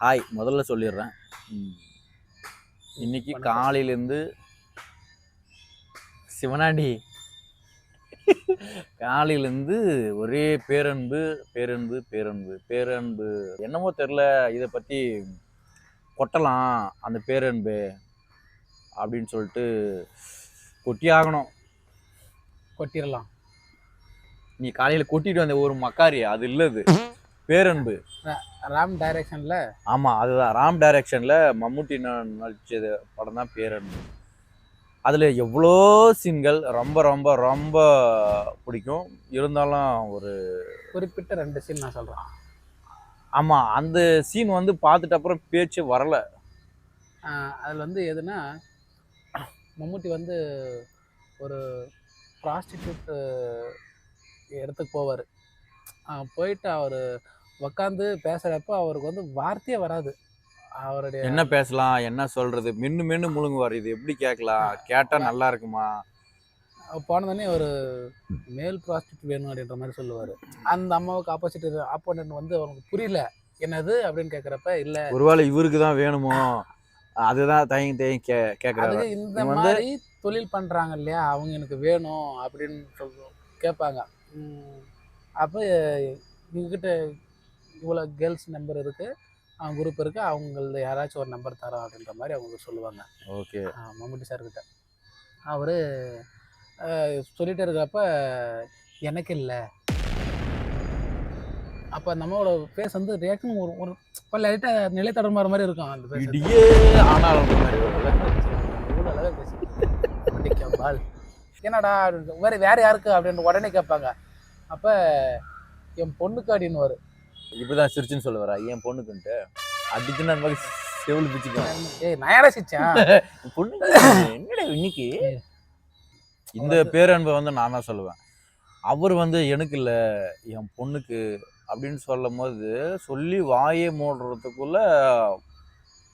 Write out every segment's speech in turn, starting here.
Hi முதல்ல சொல்லிடுறேன். இன்னைக்கு காலையிலேருந்து சிவனாண்டி காலையிலேருந்து ஒரே பேரன்பு பேரன்பு பேரன்பு பேரன்பு என்னமோ தெரில. இதை பற்றி கொட்டலாம் அந்த பேரன்பு அப்படின்னு சொல்லிட்டு கொட்டி ஆகணும். கொட்டிடலாம். நீ காலையில் கொட்டிட்டு வந்த ஒரு மக்காரி அது இல்லது பேரன்பு. ராம் டைரக்ஷன்ல. ஆமாம், அதுதான் ராம் டைரக்ஷனில் மம்முட்டி நடிச்சது படம் தான் பேரன்பு. அதில் எவ்வளோ சீன்கள் ரொம்ப ரொம்ப ரொம்ப பிடிக்கும். இருந்தாலும் ஒரு குறிப்பிட்ட 2 சீன் நான் சொல்கிறேன். ஆமாம், அந்த சீன் வந்து பார்த்துட்டு அப்புறம் பேச்சு வரலை. அதில் வந்து எதுனா மம்முட்டி வந்து ஒரு ப்ராஸ்டிடியூட் இடத்துக்கு போவார். போயிட்டு அவர் உக்காந்து பேசுகிறப்ப அவருக்கு வந்து வார்த்தையே வராது. அவருடைய என்ன பேசலாம் என்ன சொல்கிறது மென்னு முழுங்குவார். இது எப்படி கேட்கலாம், கேட்டால் நல்லா இருக்குமா? போனதுன்னே ஒரு மேல் ப்ராஸ்டியூட் வேணும் அப்படின்ற மாதிரி சொல்லுவார். அந்த அம்மாவுக்கு ஆப்போனன்ட் வந்து அவனுக்கு புரியல என்னது அப்படின்னு கேட்குறப்ப இல்லை, ஒருவேளை இவருக்கு தான் வேணுமோ அதுதான் தயங்கி கேட்குறாரு. இந்த மாதிரி தொழில் பண்ணுறாங்க இல்லையா, அவங்க எனக்கு வேணும் அப்படின்னு கேட்பாங்க. அப்போ இவங்ககிட்ட இவ்வளோ கேர்ள்ஸ் நம்பர் இருக்குது, குரூப் இருக்குது, அவங்கள யாராச்சும் ஒரு நம்பர் தரோம் அப்படின்ற மாதிரி அவங்க சொல்லுவாங்க. ஓகே, மம்முட்டி சார்கிட்ட அவர் சொல்லிட்டு இருக்கிறப்ப எனக்கு இல்லை. அப்போ நம்மளோட ஃபேஸ் வந்து ரியாக்ஷன் ஒரு லைட்டாக நிலை தடுமாற மாதிரி இருக்கும். அந்த ஃபேஸ் பால் என்னடா வேற யாருக்கு அப்படின்னு உடனே கேட்பாங்க. அப்போ என் பொண்ணுக்கு அப்படின்னு வரும். இப்படிதான் சிரிச்சுன்னு சொல்லுவாரா என் பொண்ணுக்குன்ட்டு? அடிச்சுன்னு அந்த மாதிரி செவில் பிச்சுக்கேன். ஏய் நான் யாரா சிரிச்சேன் பொண்ணு என்னடா இன்னைக்கு. இந்த பேரன்பை வந்து நான் தான் சொல்லுவேன். அவர் வந்து எனக்கு இல்லை என் பொண்ணுக்கு அப்படின்னு சொல்லும் போது சொல்லி வாயே மூடுறதுக்குள்ள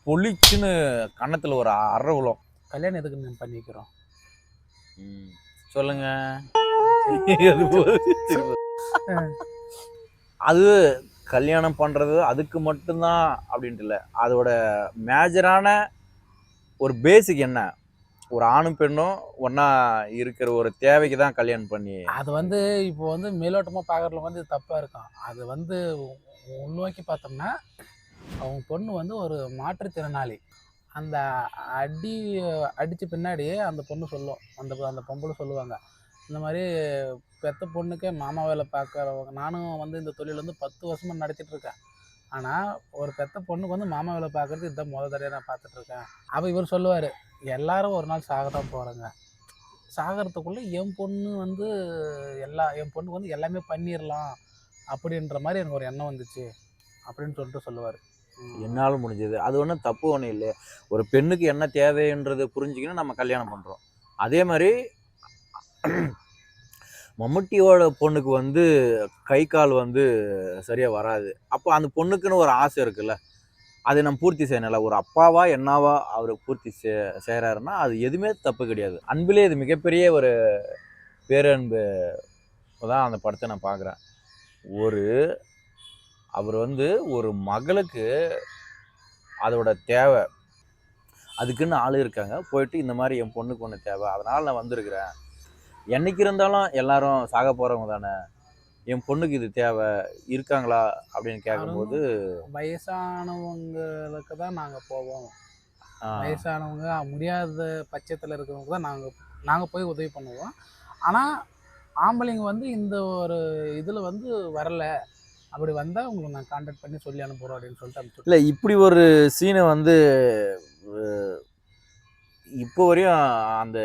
பொலிச்சுன்னு கன்னத்தில் ஒரு அரை விழும். கல்யாணம் எதுக்கு நம்ம பண்ணிக்கிறோம் சொல்லுங்க. அது கல்யாணம் பண்ணுறது அதுக்கு மட்டும்தான் அப்படின்ட்டு இல்லை, அதோட மேஜரான ஒரு பேசிக் என்ன, ஒரு ஆணும் பெண்ணும் ஒன்றா இருக்கிற ஒரு தேவைக்கு தான் கல்யாணம் பண்ணி. அது வந்து இப்போ வந்து மேலோட்டமாக பார்க்குறதுல வந்து தப்பாக இருக்கும். அது வந்து உள்நோக்கி பார்த்தோம்னா அவங்க பொண்ணு வந்து ஒரு மாற்றுத்திறனாளி. அந்த அடித்த பின்னாடி அந்த பொண்ணு சொல்லும், அந்த பொம்பளை சொல்லுவாங்க, இந்த மாதிரி பெத்த பொண்ணுக்கே மாமா வேலை பார்க்குறவங்க. நானும் வந்து இந்த தொழில் வந்து 10 வருஷமாக நடத்திட்டுருக்கேன். ஆனால் ஒரு பெத்த பொண்ணுக்கு வந்து மாமா வேலை பார்க்குறது இதுதான் முதல் தடவை நான் பார்த்துட்ருக்கேன். அப்போ இவர் சொல்லுவார், எல்லாரும் ஒரு நாள் சாக தான் போகிறாங்க, சாகிறதுக்குள்ளே என் பொண்ணுக்கு வந்து எல்லாமே பண்ணிடலாம் அப்படின்ற மாதிரி எனக்கு ஒரு எண்ணம் வந்துச்சு அப்படின்னு சொல்லிட்டு சொல்லுவார். என்னால் முடிஞ்சது அது ஒன்றும் தப்பு ஒன்றும் இல்லை. ஒரு பெண்ணுக்கு என்ன தேவைன்றது புரிஞ்சுக்கின்னு நம்ம கல்யாணம் பண்ணுறோம். அதே மாதிரி மம்முட்டியோட பொண்ணுக்கு வந்து கை கால் வந்து சரியாக வராது. அப்போ அந்த பொண்ணுக்குன்னு ஒரு ஆசை இருக்குல்ல, அதை நம்ம பூர்த்தி செய்யணும்ல. ஒரு அப்பாவா என்னவா அவர் பூர்த்தி செய்கிறாருன்னா அது எதுவுமே தப்பு கிடையாது. அன்பிலே இது மிகப்பெரிய ஒரு பேரன்பு தான் அந்த படத்தை நான் பார்க்குறேன். அவர் வந்து ஒரு மகளுக்கு அதோட தேவை, அதுக்குன்னு ஆள் இருக்காங்க, போயிட்டு இந்த மாதிரி என் பொண்ணுக்கு ஒன்று தேவை, அதனால் நான் வந்திருக்கிறேன். என்னைக்கு இருந்தாலும் எல்லாரும் சாக போகிறவங்க தானே, என் பொண்ணுக்கு இது தேவை இருக்காங்களா அப்படின்னு கேட்கும்போது, வயசானவங்களுக்கு தான் நாங்கள் போவோம், வயசானவங்க முடியாத பட்சத்தில் இருக்கிறவங்க தான் நாங்கள் போய் உதவி பண்ணுவோம். ஆனால் ஆம்பளைங்க வந்து இந்த ஒரு இதில் வந்து வரலை, அப்படி வந்தால் உங்களுக்கு நான் கான்டாக்ட் பண்ணி சொல்லி அனுப்புகிறோம் அப்படின்னு சொல்லிட்டு அனுப்பிச்சு. இல்லை, இப்படி ஒரு சீனை வந்து இப்போ வரையும் அந்த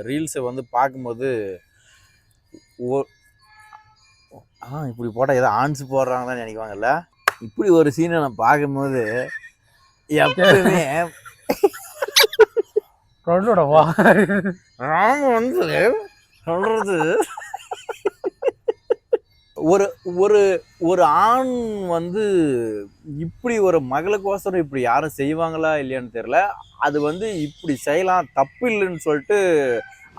ரீல்ஸை வந்து பார்க்கும்போது இப்படி போட்டால் ஏதோ ஆன்ஸ் போடுறாங்கன்னு நினைக்குவாங்கல்ல. இப்படி ஒரு சீனை நான் பார்க்கும்போது எப்பவுமே வந்து சொல்றது ஒரு ஆண் வந்து இப்படி ஒரு மகளுக்கோசரம் இப்படி யாரும் செய்வாங்களா இல்லையான்னு தெரியல. அது வந்து இப்படி செய்யலாம் தப்பு இல்லைன்னு சொல்லிட்டு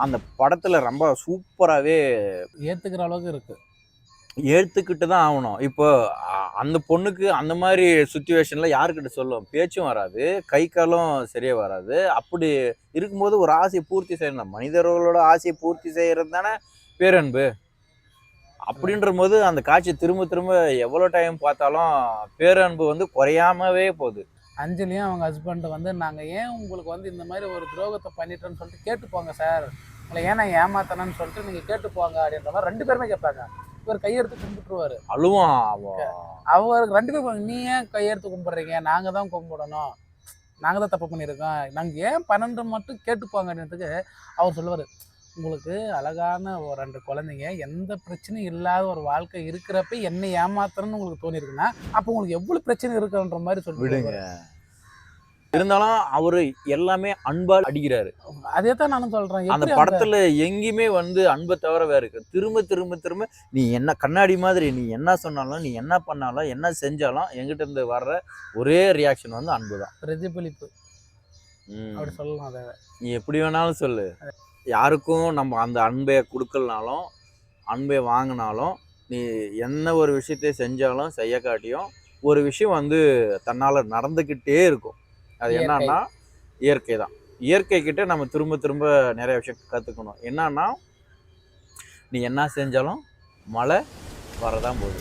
அந்த படத்துல ரொம்ப சூப்பராகவே ஏற்றுக்கிற அளவுக்கு இருக்கு. ஏற்றுக்கிட்டு தான் ஆகணும். இப்போ அந்த பொண்ணுக்கு அந்த மாதிரி சுச்சுவேஷனில் யாருக்கிட்ட சொல்லும்? பேச்சும் வராது, கை காலும் சரியா வராது. அப்படி இருக்கும்போது ஒரு ஆசையை பூர்த்தி செய்யணும். மனிதர்களோட ஆசையை பூர்த்தி செய்கிறது தானே பேரன்பு. அப்படின்றபோது அந்த காட்சி திரும்ப திரும்ப எவ்வளோ டைம் பார்த்தாலும் பேரன்பு வந்து குறையாமவே போகுது. அஞ்சலியும் அவங்க ஹஸ்பண்டை வந்து நாங்கள் ஏன் உங்களுக்கு வந்து இந்த மாதிரி ஒரு துரோகத்தை பண்ணிட்டோன்னு சொல்லிட்டு கேட்டுப்போங்க சார், உங்களை ஏன் நான் ஏமாத்தணும்னு சொல்லிட்டு நீங்கள் கேட்டுப்போங்க அப்படின்ற மாதிரி 2 பேருமே கேட்பாங்க. இவர் கையெடுத்து கும்பிட்டுருவாரு. அழுவான் அவருக்கு 2 பேரும், நீ ஏன் கையெடுத்து கும்பிட்றீங்க, நாங்கள் தான் கும்பிடணும், நாங்கள் தான் தப்பு பண்ணியிருக்கோம், நாங்கள் ஏன் 12 மட்டும் கேட்டுப்போங்க அப்படின்றதுக்கு அவர் சொல்லுவார், உங்களுக்கு அழகான ஒரு 2 குழந்தைங்க, எந்த பிரச்சனையும் இல்லாத ஒரு வாழ்க்கை இருக்கிறப்ப என்னை ஏமாத்தணும்னு உங்களுக்கு தோணிருக்குன்னா அப்போ உங்களுக்கு எவ்வளோ பிரச்சனை இருக்குன்ற மாதிரி விடுங்க. சொல்லிவிடுங்க. இருந்தாலும் அவரு எல்லாமே அன்பால் அடிக்கிறாரு. அதே தான் நானும் சொல்கிறேன். அந்த படத்துல எங்கேயுமே வந்து அன்பை தவிர வேற இருக்கு. திரும்ப திரும்ப திரும்ப நீ என்ன கண்ணாடி மாதிரி, நீ என்ன சொன்னாலும், நீ என்ன பண்ணாலும், என்ன செஞ்சாலும் எங்கிட்ட இருந்து வர்ற ஒரே ரியாக்ஷன் வந்து அன்பு தான். பிரதிபலிப்பு அப்படி சொல்லலாம். அதை நீ எப்படி வேணாலும் சொல்லு. யாருக்கும் நம்ம அந்த அன்பை கொடுக்கலனாலும், அன்பை வாங்கினாலும், நீ என்ன ஒரு விஷயத்தை செஞ்சாலும் செய்ய காட்டியும் ஒரு விஷயம் வந்து தன்னால் நடந்துக்கிட்டே இருக்கும். அது என்னன்னா இயற்கை தான். இயற்கை கிட்ட நம்ம திரும்ப திரும்ப நிறைய விஷயம் கற்றுக்கணும். என்னன்னா, நீ என்ன செஞ்சாலும் மழை வரதான் போகுது,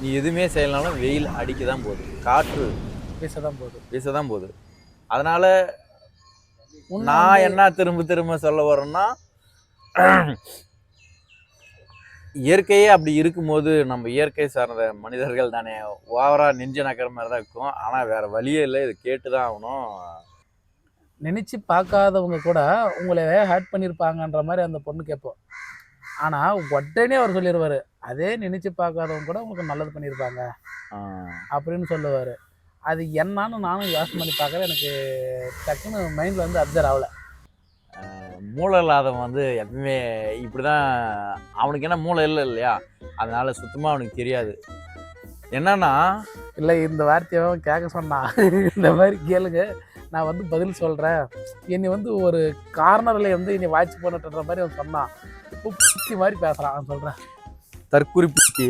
நீ எதுவுமே செய்யலனாலும் வெயில் அடிக்க தான் போகுது, காற்று வீச தான் போகுது. அதனால நான் என்ன திரும்ப திரும்ப சொல்ல வரேன்னா, இயற்கையே அப்படி இருக்கும்போது நம்ம இயற்கை சார்ந்த மனிதர்கள் தானே ஓவரா நெஞ்ச நக்கிற மாதிரி தான் இருக்கும். ஆனால் வேற வழியே இல்லை, இது கேட்டு தான் ஆகணும். நினச்சி பார்க்காதவங்க கூட உங்களை ஹேட் பண்ணியிருப்பாங்கன்ற மாதிரி அந்த பொண்ணு கேட்போம். ஆனால் உடனே அவர் சொல்லிடுவார், அதே நினச்சி பார்க்காதவங்க கூட உங்களுக்கு நல்லது பண்ணியிருப்பாங்க அப்படின்னு சொல்லுவார். அது என்னான்னு நானும் யோசனை பண்ணி பார்க்குறேன். எனக்கு டக்குன்னு மைண்டில் வந்து அப்சர்வ் ஆகலை. மூளை இல்லாதவன் வந்து எப்பவுமே இப்படி தான். அவனுக்கு என்ன மூளை இல்லை இல்லையா, அதனால சுத்தமாக அவனுக்கு தெரியாது. என்னன்னா, இல்லை இந்த வார்த்தையை கேட்க சொன்னான், இந்த மாதிரி கேளுங்க நான் வந்து பதில் சொல்கிறேன், என்னை வந்து ஒரு கார்னரில் வந்து என்னை வாட்ச் பண்ணிட்டுன்ற மாதிரி அவன் சொன்னான். புத்தி மாதிரி பேசுகிறான். அவன் சொல்கிறேன் தற்குறிப்பிச்சு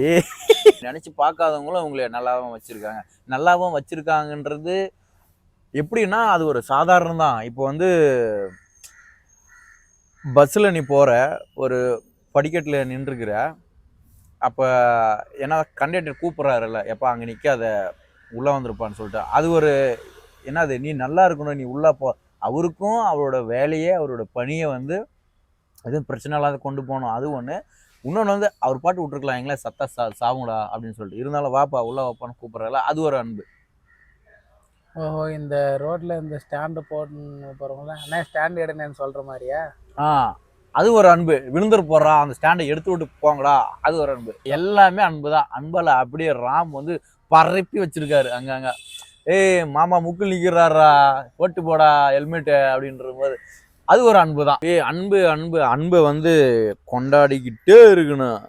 நினச்சி பார்க்காதவங்களும் அவங்கள நல்லாவும் வச்சுருக்காங்க. நல்லாவும் வச்சுருக்காங்கன்றது எப்படின்னா, அது ஒரு சாதாரணம் தான். இப்போ வந்து பஸ்ஸில் நீ போகிற, ஒரு படிக்கட்டில் நின்றுக்கிற, அப்போ ஏன்னா கண்டக்டர் கூப்பிட்றாருல்ல, எப்போ அங்கே நிற்காத உள்ளே வந்திருப்பான்னு சொல்லிட்டு, அது ஒரு என்னது, நீ நல்லா இருக்கணும், நீ உள்ளே போ. அவருக்கும் அவரோட வேலையை, அவரோட பணியை வந்து எதுவும் பிரச்சனை இல்லாத கொண்டு போகணும். அது ஒன்று. இன்னொன்று வந்து அவர் பாட்டு விட்ருக்கலாம், எங்களே சாவுங்கடா அப்படின்னு சொல்லிட்டு, இருந்தாலும் வாப்பா உள்ளே வாப்பான்னு கூப்பிட்றல, அது ஒரு அன்பு. ஓஹோ, இந்த ரோட்டில் இந்த ஸ்டாண்டு போட்டு போகிறவங்கள அண்ணா ஸ்டாண்டு எடுங்கன்னு சொல்கிற மாதிரியா? அது ஒரு அன்பு. விழுந்துரு போடுறா, அந்த ஸ்டாண்டை எடுத்து விட்டு போங்கடா, அது ஒரு அன்பு. எல்லாமே அன்பு தான். அன்பால் அப்படியே ராம் வந்து பரப்பி வச்சிருக்காரு அங்கங்க. ஏய் மாமா முக்கில் நிற்கிறாரா, போட்டு போடா ஹெல்மெட்டு அப்படின்ற போது அது ஒரு அன்பு தான். அன்பு அன்பு அன்பை வந்து கொண்டாடிக்கிட்டே இருக்கணும்.